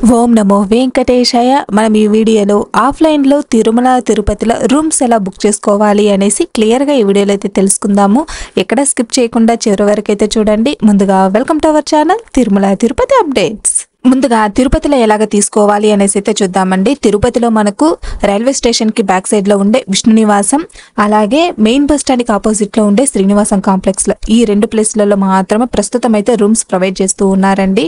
ఓం నమో వెంకటేశాయ. మనం ఈ వీడియోలో ఆఫ్లైన్లో తిరుమల తిరుపతిలో రూమ్స్ ఎలా బుక్ చేసుకోవాలి అనేసి క్లియర్గా ఈ వీడియోలో అయితే తెలుసుకుందాము. ఎక్కడ స్కిప్ చేయకుండా చివరి వరకు అయితే చూడండి. ముందుగా welcome to our channel Tirumala Tirupati updates. ముందుగా తిరుపతిలో ఎలాగ తీసుకోవాలి అనేసి అయితే చూద్దామండి. తిరుపతిలో మనకు రైల్వే స్టేషన్ కి బ్యాక్ సైడ్ లో ఉండే విష్ణు నివాసం, అలాగే మెయిన్ బస్ స్టాండ్ కి ఆపోజిట్ లో ఉండే శ్రీనివాసం కాంప్లెక్స్ లో ఈ రెండు ప్లేస్లలో మాత్రమే ప్రస్తుతం అయితే రూమ్స్ ప్రొవైడ్ చేస్తూ ఉన్నారండి.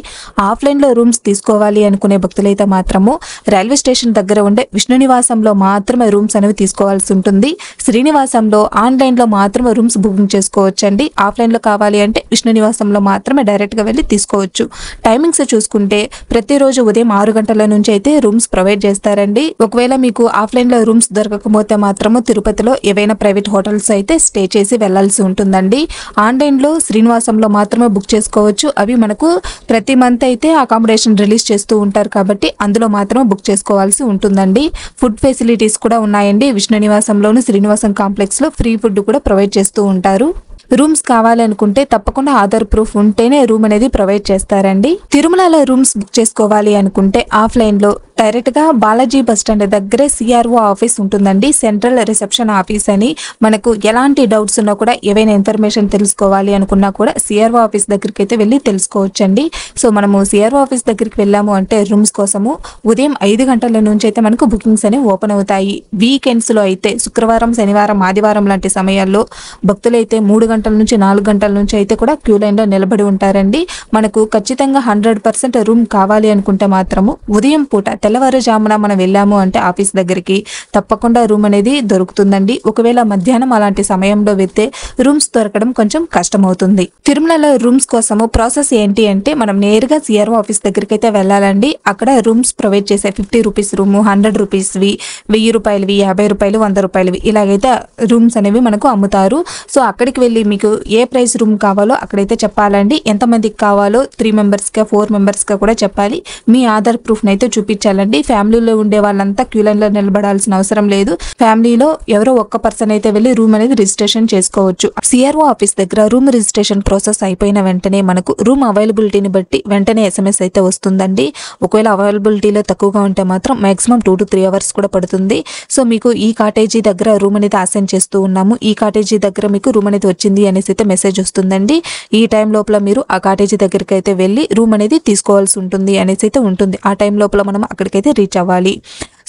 ఆఫ్లైన్ లో రూమ్స్ తీసుకోవాలి అనుకునే భక్తులైతే మాత్రము రైల్వే స్టేషన్ దగ్గర ఉండే విష్ణు నివాసంలో మాత్రమే రూమ్స్ అనేవి తీసుకోవాల్సి ఉంటుంది. శ్రీనివాసంలో ఆన్లైన్ లో మాత్రమే రూమ్స్ బుకింగ్ చేసుకోవచ్చండి. ఆఫ్లైన్ లో కావాలి అంటే విష్ణు నివాసంలో మాత్రమే డైరెక్ట్ గా వెళ్ళి తీసుకోవచ్చు. టైమింగ్స్ చూసుకుంటే ప్రతిరోజు ఉదయం 6 గంటల నుంచి అయితే రూమ్స్ ప్రొవైడ్ చేస్తారండి. ఒకవేళ మీకు ఆఫ్లైన్ లో రూమ్స్ దొరకకపోతే మాత్రము తిరుపతిలో ఏవైనా ప్రైవేట్ హోటల్స్ అయితే స్టే చేసి వెళ్లాల్సి ఉంటుందండి. ఆన్లైన్ లో శ్రీనివాసంలో మాత్రమే బుక్ చేసుకోవచ్చు. అవి మనకు ప్రతి మంత్ అయితే అకామిడేషన్ రిలీజ్ చేస్తూ ఉంటారు కాబట్టి అందులో మాత్రమే బుక్ చేసుకోవాల్సి ఉంటుందండి. ఫుడ్ ఫెసిలిటీస్ కూడా ఉన్నాయండి. విష్ణు నివాసంలోను శ్రీనివాసం కాంప్లెక్స్ లో ఫ్రీ ఫుడ్ కూడా ప్రొవైడ్ చేస్తూ ఉంటారు. రూమ్స్ కావాలనుకుంటే తప్పకుండా ఆధార్ ప్రూఫ్ ఉంటేనే రూమ్ అనేది ప్రొవైడ్ చేస్తారండి. తిరుమలలో రూమ్స్ బుక్ చేసుకోవాలి అనుకుంటే ఆఫ్లైన్ లో డైరెక్ట్ గా బాలాజీ బస్ స్టాండ్ దగ్గరే సిఆర్ఓ ఆఫీస్ ఉంటుందండి. సెంట్రల్ రిసెప్షన్ ఆఫీస్ అని. మనకు ఎలాంటి డౌట్స్ ఉన్నా కూడా ఏవైనా ఇన్ఫర్మేషన్ తెలుసుకోవాలి అనుకున్నా కూడా సిఆర్ఓ ఆఫీస్ దగ్గరికి అయితే వెళ్ళి తెలుసుకోవచ్చండి. సో మనము సిఆర్ఓ ఆఫీస్ దగ్గరికి వెళ్ళాము అంటే రూమ్స్ కోసము ఉదయం 5 గంటల నుంచి అయితే మనకు బుకింగ్స్ అనేవి ఓపెన్ అవుతాయి. వీకెండ్స్ లో అయితే శుక్రవారం, శనివారం, ఆదివారం లాంటి సమయాల్లో భక్తులైతే 3 గంటల నుంచి 4 గంటల నుంచి అయితే కూడా క్యూ లైన్ లో నిలబడి ఉంటారండి. మనకు ఖచ్చితంగా 100% రూమ్ కావాలి అనుకుంటే మాత్రము ఉదయం పూట తెల్లవారుజామున మనం వెళ్ళాము అంటే ఆఫీస్ దగ్గరికి తప్పకుండా రూమ్ అనేది దొరుకుతుందండి. ఒకవేళ మధ్యాహ్నం అలాంటి సమయంలో వెళ్తే రూమ్స్ దొరకడం కొంచెం కష్టం అవుతుంది. తిరుమలలో రూమ్స్ కోసము ప్రాసెస్ ఏంటి అంటే మనం నేరుగా సిఆర్ఓ ఆఫీస్ దగ్గరికి అయితే వెళ్ళాలండి. అక్కడ రూమ్స్ ప్రొవైడ్ చేసే 50 రూపీస్ రూము, 100 రూపీస్వి, 1000 రూపాయలవి, 50 రూపాయలు, 100 రూపాయలవి ఇలాగైతే రూమ్స్ అనేవి మనకు అమ్ముతారు. సో అక్కడికి వెళ్ళి మీకు ఏ ప్రైస్ రూమ్ కావాలో అక్కడైతే చెప్పాలండి. ఎంతమందికి కావాలో 3 మెంబర్స్ గా 4 మెంబర్స్ గా కూడా చెప్పాలి. మీ ఆధార్ ప్రూఫ్ నైతే చూపించాలండి. ఫ్యామిలీలో ఉండే వాళ్ళంతా క్యూ లైన్ లో నిలబడాల్సిన అవసరం లేదు. ఫ్యామిలీలో ఎవరో ఒక్క పర్సన్ అయితే వెళ్ళి రూమ్ అనేది రిజిస్ట్రేషన్ చేసుకోవచ్చు. సిఆర్ఓ ఆఫీస్ దగ్గర రూమ్ రిజిస్ట్రేషన్ ప్రాసెస్ అయిపోయిన వెంటనే మనకు రూమ్ అవైలబిలిటీని బట్టి వెంటనే SMS అయితే వస్తుందండి. ఒకవేళ అవైలబిలిటీలో తక్కువగా ఉంటే మాత్రం మాక్సిమం 2 to 3 అవర్స్ కూడా పడుతుంది. సో మీకు ఈ కాటేజీ దగ్గర రూమ్ అనేది అసైన్ చేస్తూ ఉన్నాము, ఈ కాటేజీ దగ్గర మీకు రూమ్ అనేది వచ్చింది అనేసి అయితే మెసేజ్ వస్తుందండి. ఈ టైం లోపల మీరు ఆ కాటేజీ దగ్గరికి అయితే వెళ్ళి రూమ్ అనేది తీసుకోవాల్సి ఉంటుంది అనేసి అయితే ఉంటుంది. ఆ టైం లోపల మనం అక్కడికైతే రీచ్ అవ్వాలి.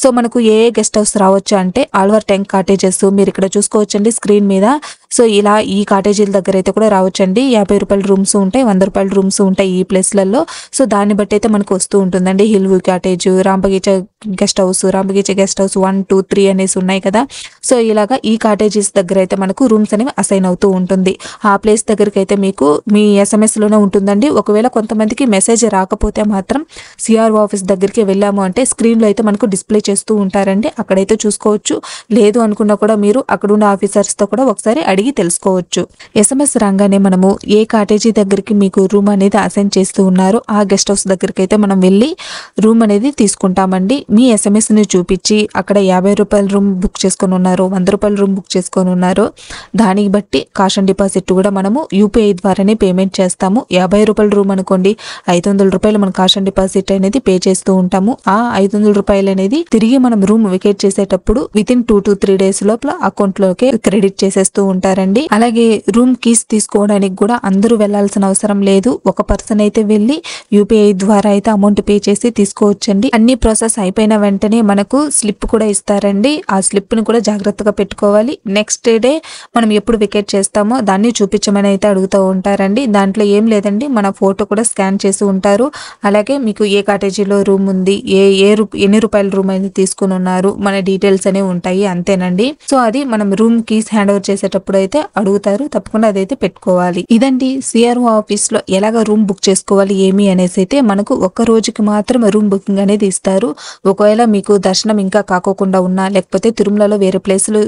సో మనకు ఏ గెస్ట్ హౌస్ రావచ్చు అంటే ఆల్వర్ ట్యాంక్ కాటేజెస్ మీరు ఇక్కడ చూసుకోవచ్చండి స్క్రీన్ మీద. సో ఇలా ఈ కాటేజీల దగ్గర అయితే కూడా రావచ్చండి. 50 రూపాయల రూమ్స్ ఉంటాయి, 100 రూపాయల రూమ్స్ ఉంటాయి ఈ ప్లేస్లలో. సో దాన్ని బట్టి అయితే మనకు వస్తూ ఉంటుందండి. Hill view cottage, Rambagicha guest house, Rambagicha guest house 1, 2, 3 అనేసి ఉన్నాయి కదా. సో ఇలాగా ఈ కాటేజెస్ దగ్గర అయితే మనకు రూమ్స్ అనేవి అసైన్ అవుతూ ఉంటుంది. ఆ ప్లేస్ దగ్గరికి అయితే మీకు మీ SMS లోనే ఉంటుందండి. ఒకవేళ కొంతమందికి మెసేజ్ రాకపోతే మాత్రం సిఆర్ఓ ఆఫీస్ దగ్గరికి వెళ్ళాము అంటే స్క్రీన్ లో అయితే మనకు డిస్ప్లే చేస్తూ ఉంటారండి. అక్కడైతే చూసుకోవచ్చు. లేదు అనుకున్నా కూడా మీరు అక్కడున్న ఆఫీసర్స్ తో కూడా ఒకసారి అడిగి తెలుసుకోవచ్చు. SMS రాగానే మనము ఏ కాటేజీ దగ్గరికి మీకు రూమ్ అనేది అసైన్ చేస్తూ ఉన్నారో ఆ గెస్ట్ హౌస్ దగ్గరికి అయితే మనం వెళ్ళి రూమ్ అనేది తీసుకుంటామండి. మీ SMS ని చూపించి అక్కడ 50 రూపాయల రూమ్ బుక్ చేసుకొని ఉన్నారు, 100 రూపాయల రూమ్ బుక్ చేసుకొని ఉన్నారు, దానికి బట్టి కాష్ అండ్ డిపాజిట్ కూడా మనము UPI ద్వారానే పేమెంట్ చేస్తాము. 50 రూపాయల రూమ్ అనుకోండి, 500 రూపాయలు మనం కాష్ అండ్ డిపాజిట్ అనేది పే చేస్తూ ఉంటాము. ఆ 500 రూపాయలు అనేది తిరిగి మనం రూమ్ వికేట్ చేసేటప్పుడు వితిన్ 2 to 3 days లోపల అకౌంట్ లోకి క్రెడిట్ చేసేస్తూ ఉంటారండి. అలాగే రూమ్ కీస్ తీసుకోవడానికి కూడా అందరూ వెళ్లాల్సిన అవసరం లేదు. ఒక పర్సన్ అయితే వెళ్ళి UPI ద్వారా అయితే అమౌంట్ పే చేసి తీసుకోవచ్చండి. అన్ని ప్రాసెస్ అయిపోయిన వెంటనే మనకు స్లిప్ కూడా ఇస్తారండి. ఆ స్లిప్ ని కూడా జాగ్రత్తగా పెట్టుకోవాలి. నెక్స్ట్ డే మనం ఎప్పుడు వికెట్ చేస్తామో దాన్ని చూపించమని అయితే అడుగుతూ ఉంటారండి. దాంట్లో ఏం లేదండి, మన ఫోటో కూడా స్కాన్ చేసి ఉంటారు. అలాగే మీకు ఏ కాటేజీలో రూమ్ ఉంది, ఎన్ని రూపాయల రూమ్ అయితే తీసుకుని ఉన్నారు, మన డీటెయిల్స్ అనేవి ఉంటాయి, అంతేనండి. సో అది మనం రూమ్ కీస్ హ్యాండ్ ఓవర్ చేసేటప్పుడు అయితే అడుగుతారు. తప్పకుండా అదైతే పెట్టుకోవాలి. ఇదండి సిఆర్ఓ ఆఫీస్ లో ఎలాగ రూమ్ బుక్ చేసుకోవాలి ఏమి అనేసి అయితే మనకు ఒక్క రోజుకి మాత్రం రూమ్ బుకింగ్ అనేది ఇస్తారు. ఒకవేళ మీకు దర్శనం ఇంకా కాకోకుండా ఉన్నా, లేకపోతే తిరుమలలో వేరే ప్లేసులు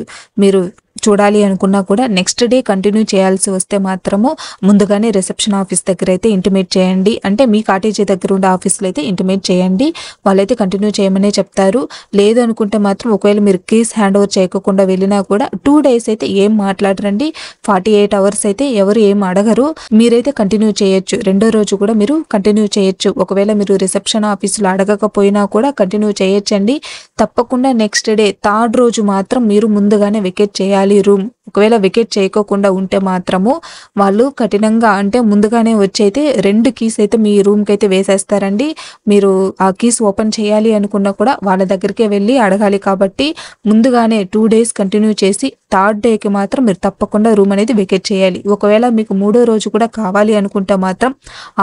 మీరు చూడాలి అనుకున్నా కూడా నెక్స్ట్ డే కంటిన్యూ చేయాల్సి వస్తే మాత్రము ముందుగానే రిసెప్షన్ ఆఫీస్ దగ్గర అయితే ఇంటిమేట్ చేయండి. అంటే మీ కాటేజీ దగ్గర ఉండే ఆఫీస్లో అయితే ఇంటిమేట్ చేయండి. వాళ్ళైతే కంటిన్యూ చేయమనే చెప్తారు. లేదు అనుకుంటే మాత్రం ఒకవేళ మీరు కీస్ హ్యాండ్ ఓవర్ చేయకుండా వెళ్ళినా కూడా 2 days అయితే ఏం మాట్లాడరండి. 48 hours అయితే ఎవరు ఏం అడగరు. మీరైతే కంటిన్యూ చేయొచ్చు. రెండో రోజు కూడా మీరు కంటిన్యూ చేయొచ్చు. ఒకవేళ మీరు రిసెప్షన్ ఆఫీసులో అడగకపోయినా కూడా కంటిన్యూ చేయొచ్చండి. తప్పకుండా నెక్స్ట్ డే 3rd రోజు మాత్రం మీరు ముందుగానే వెకేట్ చేయాలి రూమ్. ఒకవేళ వెకేట్ చేయకోకుండా ఉంటే మాత్రము వాళ్ళు కఠినంగా అంటే ముందుగానే వచ్చి అయితే 2 keys అయితే మీ రూమ్కి అయితే వేసేస్తారండి. మీరు ఆ కీస్ ఓపెన్ చేయాలి అనుకున్నా కూడా వాళ్ళ దగ్గరికే వెళ్ళి అడగాలి. కాబట్టి ముందుగానే 2 days కంటిన్యూ చేసి 3rd డేకి మాత్రం మీరు తప్పకుండా రూమ్ అనేది వెకేట్ చేయాలి. ఒకవేళ మీకు 3వ రోజు కూడా కావాలి అనుకుంటే మాత్రం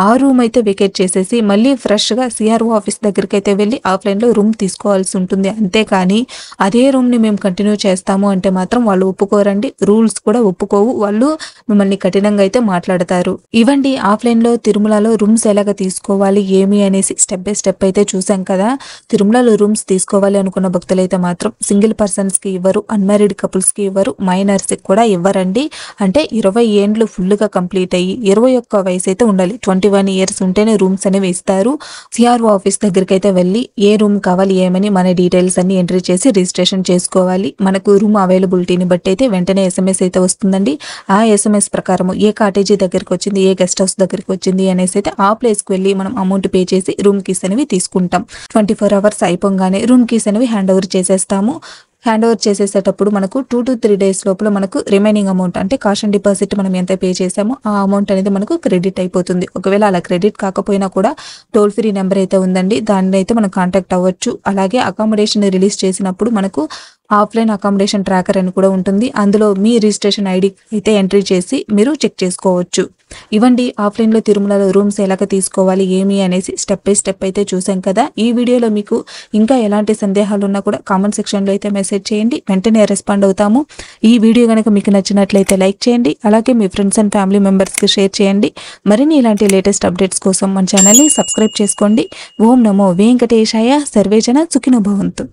ఆ రూమ్ అయితే వెకేట్ చేసేసి మళ్ళీ ఫ్రెష్గా సిఆర్ఓ ఆఫీస్ దగ్గరికి అయితే వెళ్ళి ఆఫ్లైన్లో రూమ్ తీసుకోవాల్సి ఉంటుంది. అంతేకాని అదే రూమ్ని మేము కంటిన్యూ చేస్తాము అంటే మాత్రం వాళ్ళు ఒప్పుకోరండి. రూల్స్ కూడా ఒప్పుకోవు. వాళ్ళు మిమ్మల్ని కఠినంగా అయితే మాట్లాడతారు. ఇవండి ఆఫ్లైన్లో తిరుమలలో రూమ్స్ ఎలాగ తీసుకోవాలి ఏమి అనేసి స్టెప్ బై స్టెప్ అయితే చూసాం కదా. తిరుమలలో రూమ్స్ తీసుకోవాలి అనుకున్న భక్తులైతే మాత్రం సింగిల్ పర్సన్స్కి ఇవ్వరు, అన్మ్యారీడ్ కపుల్స్కి ఇవ్వరు, మైనర్స్కి కూడా ఇవ్వరండి. అంటే 20 ఏండ్లు ఫుల్గా కంప్లీట్ అయ్యి 21 వయసు అయితే ఉండాలి. 21 years ఉంటేనే రూమ్స్ అనేవి ఇస్తారు. సిఆర్ఓ ఆఫీస్ దగ్గరికి అయితే వెళ్ళి ఏ రూమ్ కావాలి ఏమని మన డీటెయిల్స్ అన్ని ఎంట్రీ చేసి రిజిస్ట్రేషన్ చేసుకోవాలి. మనకు రూమ్ అవైలబిలిటీని బట్టి అయితే వెంటనే SMS అయితే వస్తుందండి. ఆ SMS ప్రకారం ఏ కాటేజీ దగ్గరికి వచ్చింది, ఏ గెస్ట్ హౌస్ దగ్గరికి వచ్చింది అనేసి అయితే ఆ ప్లేస్కి వెళ్ళి మనం అమౌంట్ పే చేసి రూమ్ కీస్ అనేవి తీసుకుంటాం. 24 hours అయిపోగానే రూమ్ కీస్ అనేవి హ్యాండ్ ఓవర్ చేసేస్తాము. హ్యాండ్ ఓవర్ చేసేసేటప్పుడు మనకు 2 to 3 days లోపల మనకు రిమైనింగ్ అమౌంట్ అంటే కాషన్ డిపాజిట్ మనం ఎంత పే చేసామో ఆ అమౌంట్ అనేది మనకు క్రెడిట్ అయిపోతుంది. ఒకవేళ అలా క్రెడిట్ కాకపోయినా కూడా టోల్ ఫ్రీ నెంబర్ అయితే ఉందండి, దాన్ని అయితే మనం కాంటాక్ట్ అవ్వచ్చు. అలాగే అకామిడేషన్ రిలీజ్ చేసినప్పుడు మనకు ఆఫ్లైన్ అకామిడేషన్ ట్రాకర్ అని కూడా ఉంటుంది. అందులో మీ రిజిస్ట్రేషన్ ఐడి అయితే ఎంట్రీ చేసి మీరు చెక్ చేసుకోవచ్చు. ఇవ్వండి ఆఫ్లైన్లో తిరుమలలో రూమ్స్ ఎలాగ తీసుకోవాలి ఏమి అనేసి స్టెప్ బై స్టెప్ అయితే చూసాం కదా. ఈ వీడియోలో మీకు ఇంకా ఎలాంటి సందేహాలు ఉన్నా కూడా కామెంట్ సెక్షన్లో అయితే మెసేజ్ చేయండి, వెంటనే రెస్పాండ్ అవుతాము. ఈ వీడియో కనుక మీకు నచ్చినట్లయితే లైక్ చేయండి. అలాగే మీ ఫ్రెండ్స్ అండ్ ఫ్యామిలీ మెంబర్స్కి షేర్ చేయండి. మరిన్ని ఇలాంటి లేటెస్ట్ అప్డేట్స్ కోసం మన ఛానల్ని సబ్స్క్రైబ్ చేసుకోండి. ఓం నమో వెంకటేశాయ. సర్వేజన సుఖినో భవంతు.